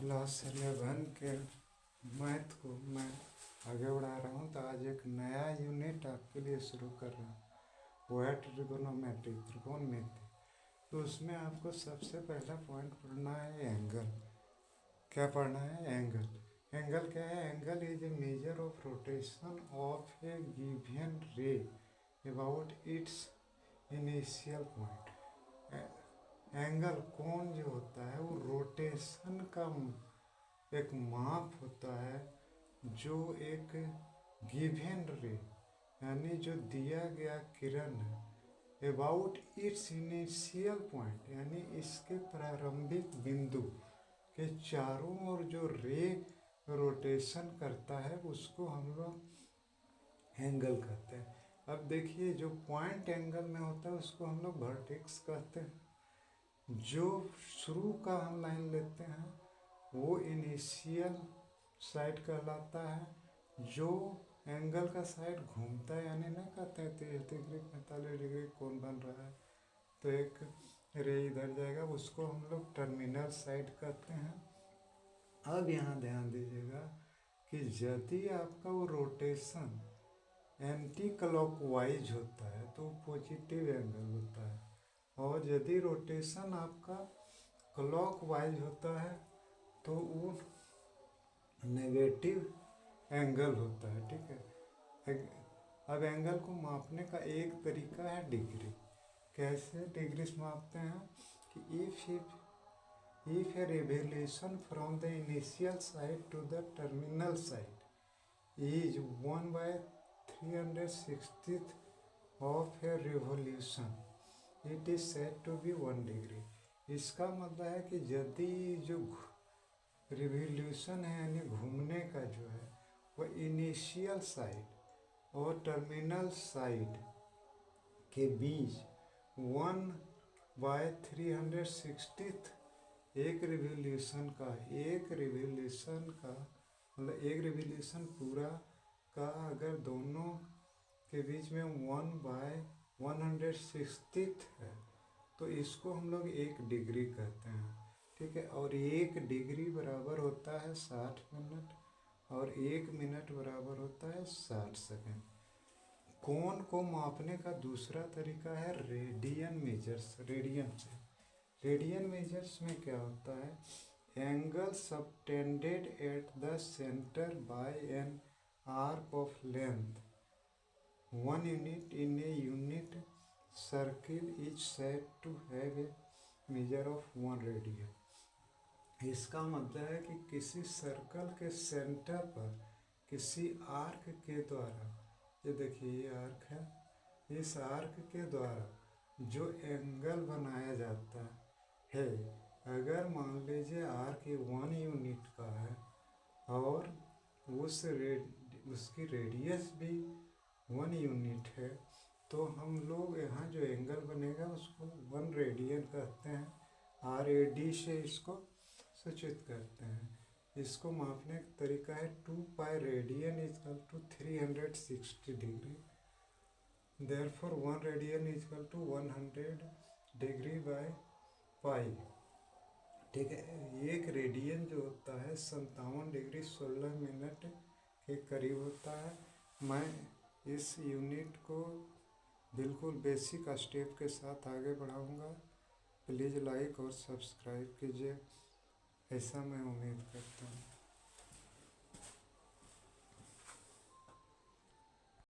Class 11 के math को मैं आगे बढ़ा रहा हूँ। तो आज एक नया यूनिट आपके लिए शुरू कर रहा हूँ, वो है ट्रिगोनोमेट्री, त्रिकोणमिति। तो उसमें आपको सबसे पहला पॉइंट पढ़ना है एंगल। क्या पढ़ना है? एंगल। एंगल क्या है? Angle is a measure of rotation of a given ray about its initial point. Angle, कोण जो होता है वो रोटेशन का एक माप होता है जो एक गिवन रे यानी जो दिया गया किरण है अबाउट इट्स इनिशियल पॉइंट यानी इसके प्रारंभिक बिंदु के चारों ओर जो रे रोटेशन करता है उसको हम लोग एंगल कहते हैं। अब देखिए, जो पॉइंट एंगल में होता है उसको हम लोग वर्टेक्स कहते हैं। जो शुरू का हम लाइन लेते हैं वो इनिशियल साइड कहलाता है। जो एंगल का साइड घूमता है यानी ना कहते हैं 30 डिग्री 45 डिग्री कोण बन रहा है तो एक रे इधर जाएगा, उसको हम लोग टर्मिनल साइड कहते हैं। अब यहाँ ध्यान दीजिएगा कि यदि आपका वो रोटेशन एंटी क्लॉकवाइज होता है तो पॉजिटिव एंगल होता है, और यदि रोटेशन आपका क्लॉकवाइज होता है तो वो नेगेटिव एंगल होता है। ठीक है। अब एंगल को मापने का एक तरीका है डिग्री। कैसे डिग्री से मापते हैं कि if a revolution from the initial side to the terminal side is 1/360th of a revolution it is said to be 1 degree. इसका मतलब है कि यदि जो रिवोल्यूशन है यानी घूमने का जो है वो इनिशियल साइड और टर्मिनल साइड के बीच 1/360th एक रिवोल्यूशन का मतलब एक रिवोल्यूशन पूरा का अगर दोनों के बीच में 1/160th है तो इसको हम लोग 1 डिग्री कहते हैं। ठीक है। और 1 डिग्री बराबर होता है 60 मिनट और 1 मिनट बराबर होता है 60 सेकेंड। कोण को मापने का दूसरा तरीका है रेडियन मेजर्स। रेडियन मेजर्स में क्या होता है? Angle subtended at the centre by an arc of length 1 unit in a unit circle is said to have a measure of 1 radian. इसका मतलब है कि किसी सर्कल के सेंटर पर किसी आर्क के द्वारा, ये देखिए ये आर्क है, इस आर्क के द्वारा जो एंगल बनाया जाता है, अगर मान लीजिए आर्क 1 यूनिट का है और उसकी रेडियस भी 1 यूनिट है तो हम लोग यहाँ जो एंगल बनेगा उसको 1 रेडियन कहते हैं। RAD से इसको सूचित करते हैं। इसको मापने का तरीका है 2π radian equal to 360 degree. Therefore 1 radian equal to 100 degree by pi. ठीक है। 1 रेडियन जो होता है 57 डिग्री 16 मिनट के करीब होता है। मैं इस यूनिट को बिल्कुल बेसिक स्टेप के साथ आगे बढ़ाऊंगा। प्लीज़ लाइक और सब्सक्राइब कीजिए, ऐसा मैं उम्मीद करता हूँ।